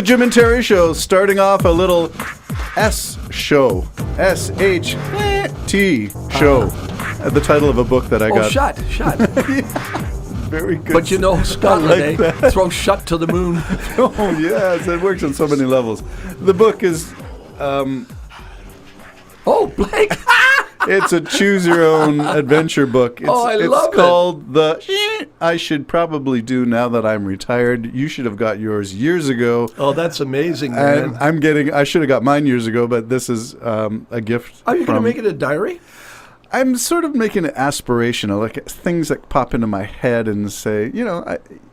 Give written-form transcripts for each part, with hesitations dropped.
The Jim and Terry Show, starting off a little S show. S-H-T show. The title of a book that I got. Shut. Very good. But you know, Scotland, like throw shut to the moon. Oh, yes, it works on so many levels. The book is... Blake. It's a choose-your-own adventure book. I love it. It's called The I Should Probably Do Now That I'm Retired. You should have got yours years ago. Oh, that's amazing, man. And I should have got mine years ago, but this is a gift. Are you going to make it a diary? I'm sort of making it aspirational, like things that pop into my head and say,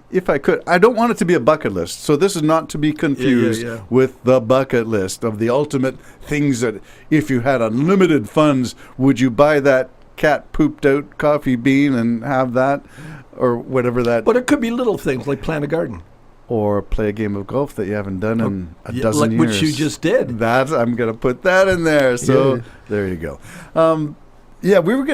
if I could. I don't want it to be a bucket list. So this is not to be confused with the bucket list of the ultimate things that if you had unlimited funds, would you buy that cat pooped out coffee bean and have that or whatever that. But it could be little things like plant a garden. Or play a game of golf that you haven't done in a dozen years. Which you just did. I'm going to put that in there. So there you go.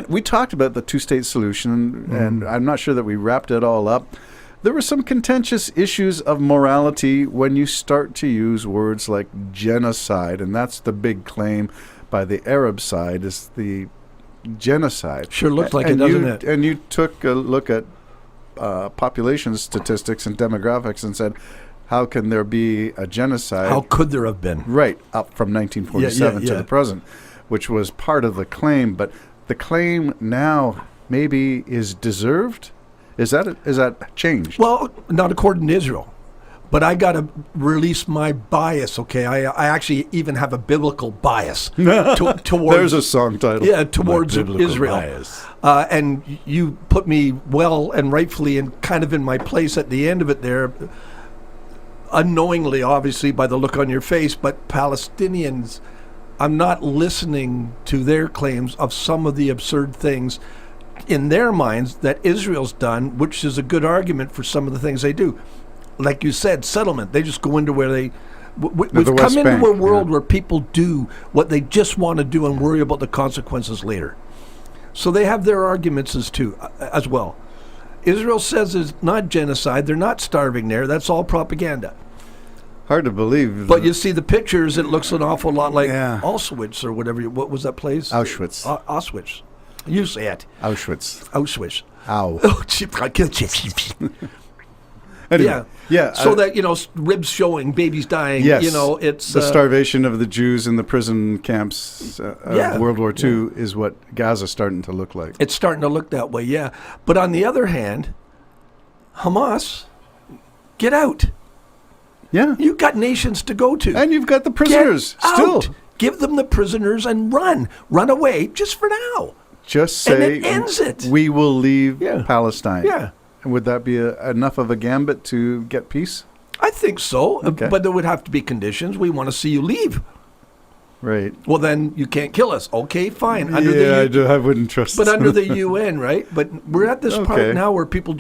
We talked about the two-state solution, and I'm not sure that we wrapped it all up. There were some contentious issues of morality when you start to use words like genocide, and that's the big claim by the Arab side is the genocide. Sure looks like it, doesn't it? And you took a look at population statistics and demographics and said, how can there be a genocide? How could there have been? Right, up from 1947 to the present, which was part of the claim. But the claim now maybe is deserved? Is that changed? Well, not according to Israel. But I got to release my bias, okay? I actually even have a biblical bias towards... There's a song title. Yeah, towards Israel. Bias. And you put me well and rightfully in my place at the end of it there, unknowingly, obviously, by the look on your face, but Palestinians, I'm not listening to their claims of some of the absurd things in their minds that Israel's done, which is a good argument for some of the things they do. Like you said, settlement. They just go into where they... We've come into a world where people do what they just want to do and worry about the consequences later. So they have their arguments as well. Israel says it's not genocide. They're not starving there. That's all propaganda. Hard to believe. But you see the pictures, it looks an awful lot like Auschwitz or whatever. What was that place? Auschwitz. Auschwitz. You say it. Auschwitz. Ow. Anyway, so that, ribs showing, babies dying, yes, it's... the starvation of the Jews in the prison camps of World War II is what Gaza's starting to look like. It's starting to look that way, yeah. But on the other hand, Hamas, get out. Yeah. You've got nations to go to. And you've got the prisoners still. Out. Give them the prisoners and run. Run away just for now. Just say, and it ends it. We will leave Palestine. Yeah. And would that be enough of a gambit to get peace? I think so. Okay. But there would have to be conditions. We want to see you leave. Right. Well, then you can't kill us. Okay, fine. I wouldn't trust But under the UN, right? But we're at this part now where people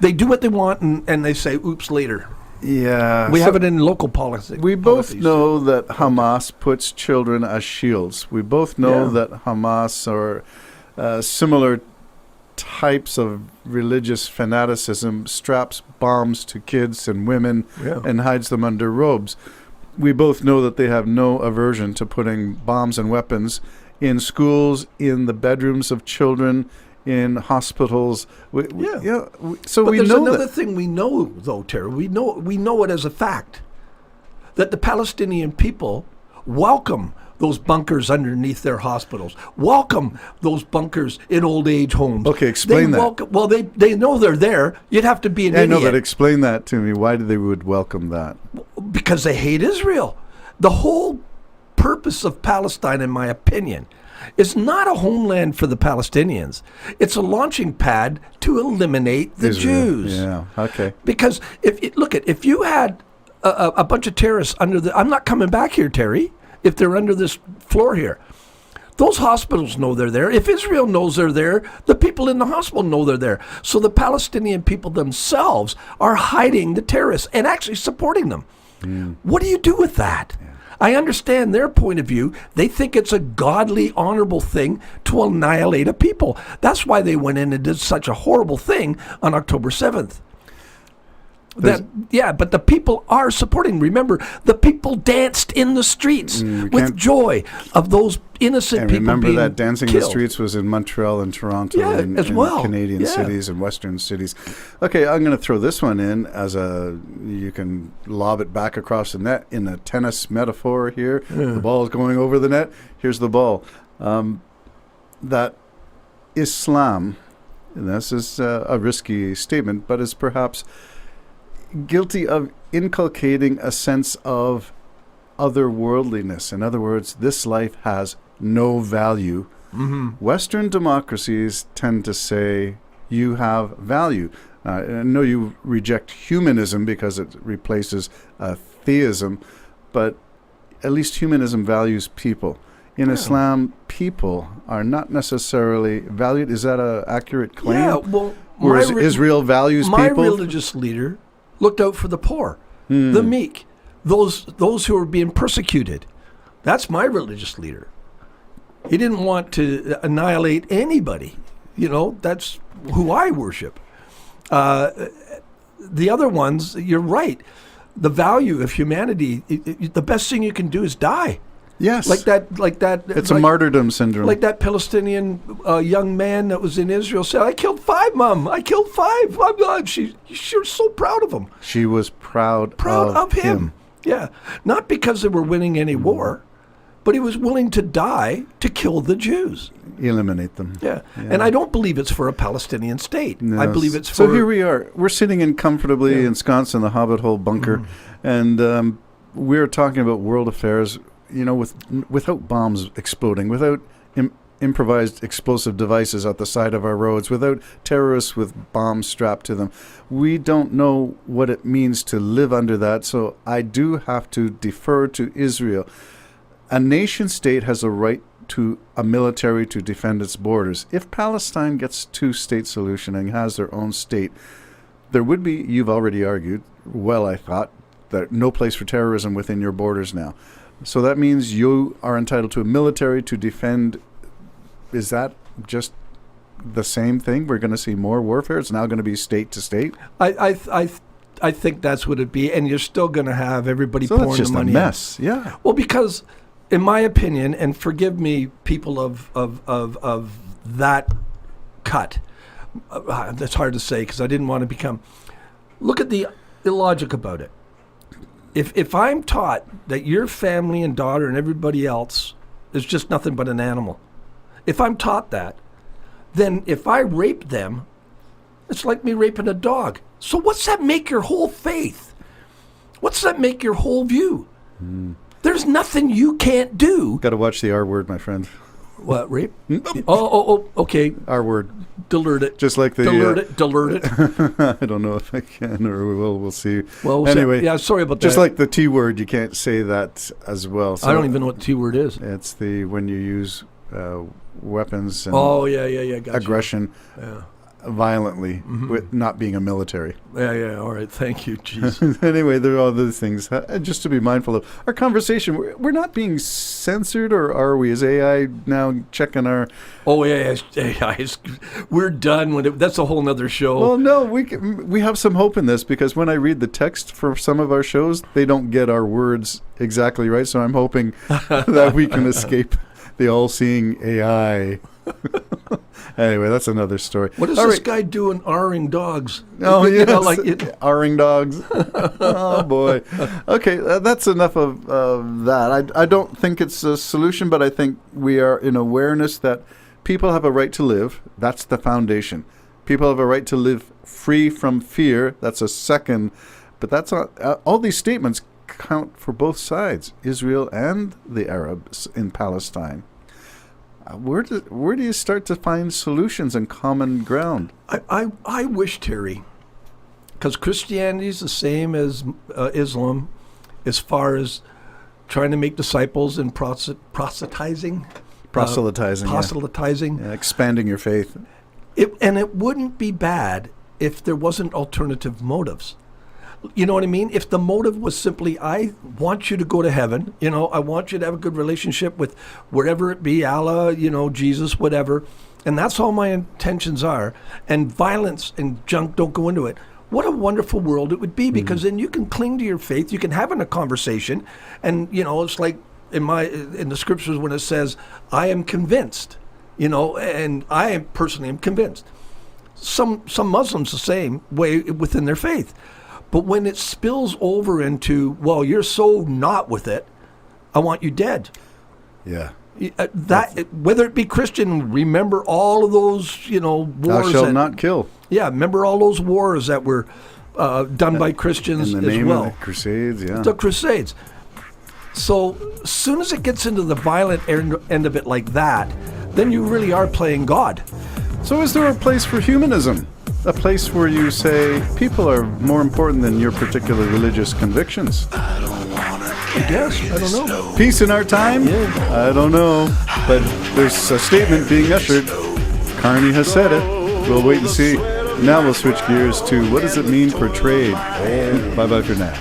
they do what they want and they say, oops, later. Yeah. We have it in local politics. We both know that Hamas puts children as shields. We both know that Hamas or similar types of religious fanaticism straps bombs to kids and women and hides them under robes. We both know that they have no aversion to putting bombs and weapons in schools, in the bedrooms of children, in hospitals. So but we there's know another thing we know, though, Terry. We know it as a fact that the Palestinian people welcome those bunkers underneath their hospitals. Welcome those bunkers in old age homes. Okay, explain that. They know they're there. You'd have to be an idiot. I know, but explain that to me. Why do they would welcome that? Because they hate Israel. The whole purpose of Palestine, in my opinion, is not a homeland for the Palestinians. It's a launching pad to eliminate the Jews. Yeah, okay. Because if you had a bunch of terrorists under I'm not coming back here, Terry, if they're under this floor here. Those hospitals know they're there. If Israel knows they're there, the people in the hospital know they're there. So the Palestinian people themselves are hiding the terrorists and actually supporting them. What do you do with that? Yeah. I understand their point of view. They think it's a godly, honorable thing to annihilate a people. That's why they went in and did such a horrible thing on October 7th. But the people are supporting. Remember, the people danced in the streets with joy of those innocent people remember being that dancing killed. in the streets was in Montreal and Toronto and as well. Canadian cities and Western cities. Okay, I'm going to throw this one in as you can lob it back across the net in a tennis metaphor here. The ball is going over the net. Here's the ball. That Islam, and this is a risky statement, but is perhaps guilty of inculcating a sense of otherworldliness. In other words, this life has no value. Western democracies tend to say you have value. I know you reject humanism because it replaces theism, but at least humanism values people. In Islam, people are not necessarily valued. Is that an accurate claim? Yeah, well, whereas Israel values my people? My religious leader looked out for the poor, the meek, those who are being persecuted. That's my religious leader. He didn't want to annihilate anybody. That's who I worship. The other ones, you're right. The value of humanity, the best thing you can do is die. Yes. Like that. It's a martyrdom syndrome. Like that Palestinian young man that was in Israel said, "I killed 5, Mom. I killed 5. I'm God." She was so proud of him. She was proud of him. Yeah. Not because they were winning any war, but he was willing to die to kill the Jews. Eliminate them. Yeah. And I don't believe it's for a Palestinian state. No. I believe it's for... So here we are. We're sitting in comfortably ensconced in the Hobbit Hole bunker, and we're talking about world affairs, without bombs exploding, without improvised explosive devices at the side of our roads, without terrorists with bombs strapped to them. We don't know what it means to live under that, so I do have to defer to Israel. A nation state has a right to a military to defend its borders. If Palestine gets two-state solution and has their own state, there would be, you've already argued, I thought, that no place for terrorism within your borders now. So that means you are entitled to a military to defend. Is that just the same thing? We're going to see more warfare? It's now going to be state to state? I think that's what it'd be, and you're still going to have everybody pouring the money in. So it's just a mess, yeah. Well, because, in my opinion, and forgive me, people of that cut, that's hard to say because I didn't want to become... Look at the illogic about it. If I'm taught that your family and daughter and everybody else is just nothing but an animal, if I'm taught that, then if I rape them, it's like me raping a dog. So what's that make your whole faith? What's that make your whole view? There's nothing you can't do. Got to watch the R word, my friend. What, rape? Oh, okay. R word. Delete it. Just like the... Delete it. I don't know if I can or we will. We'll see. Well, anyway. Yeah, sorry about that. Just like the T word, you can't say that as well. So I don't even know what the T word is. It's when you use weapons and gotcha. aggression violently with not being a military. Yeah, all right. Thank you, jeez. Anyway, there are all those things just to be mindful of. Our conversation, we're not being censored, or are we? Is AI now checking our... Oh, yeah, AI we're done. That's a whole nother show. Well, no, we have some hope in this, because when I read the text for some of our shows, they don't get our words exactly right, so I'm hoping that we can escape the all-seeing AI. Anyway, that's another story. What is this guy doing R-ing dogs? Oh, yes, R-ing dogs. Oh, boy. Okay, that's enough of that. I don't think it's a solution, but I think we are in awareness that people have a right to live. That's the foundation. People have a right to live free from fear. That's a second. But that's not, all these statements count for both sides, Israel and the Arabs in Palestine. Where do you start to find solutions and common ground? I wish, Terry, because Christianity is the same as Islam as far as trying to make disciples and proselytizing. Yeah, expanding your faith. It wouldn't be bad if there wasn't alternative motives. You know what I mean? If the motive was simply, I want you to go to heaven, I want you to have a good relationship with wherever it be, Allah, Jesus, whatever, and that's all my intentions are, and violence and junk don't go into it. what a wonderful world it would be, because then you can cling to your faith, you can have a conversation, and it's like in the scriptures when it says, I am convinced, and I personally am convinced. Some Muslims the same way within their faith. But when it spills over into, well, you're so not with it, I want you dead. Yeah. Whether it be Christian, remember all of those, wars. Thou shalt not kill. Yeah, remember all those wars that were done by Christians in the name as well. of the Crusades, yeah. The Crusades. So as soon as it gets into the violent end of it like that, then you really are playing God. So is there a place for humanism? A place where you say people are more important than your particular religious convictions? I guess. I don't know. Peace in our time? Yeah. I don't know. But there's a statement being ushered. Carney has said it. We'll wait and see. Now we'll switch gears to what does it mean for trade? Bye-bye for now.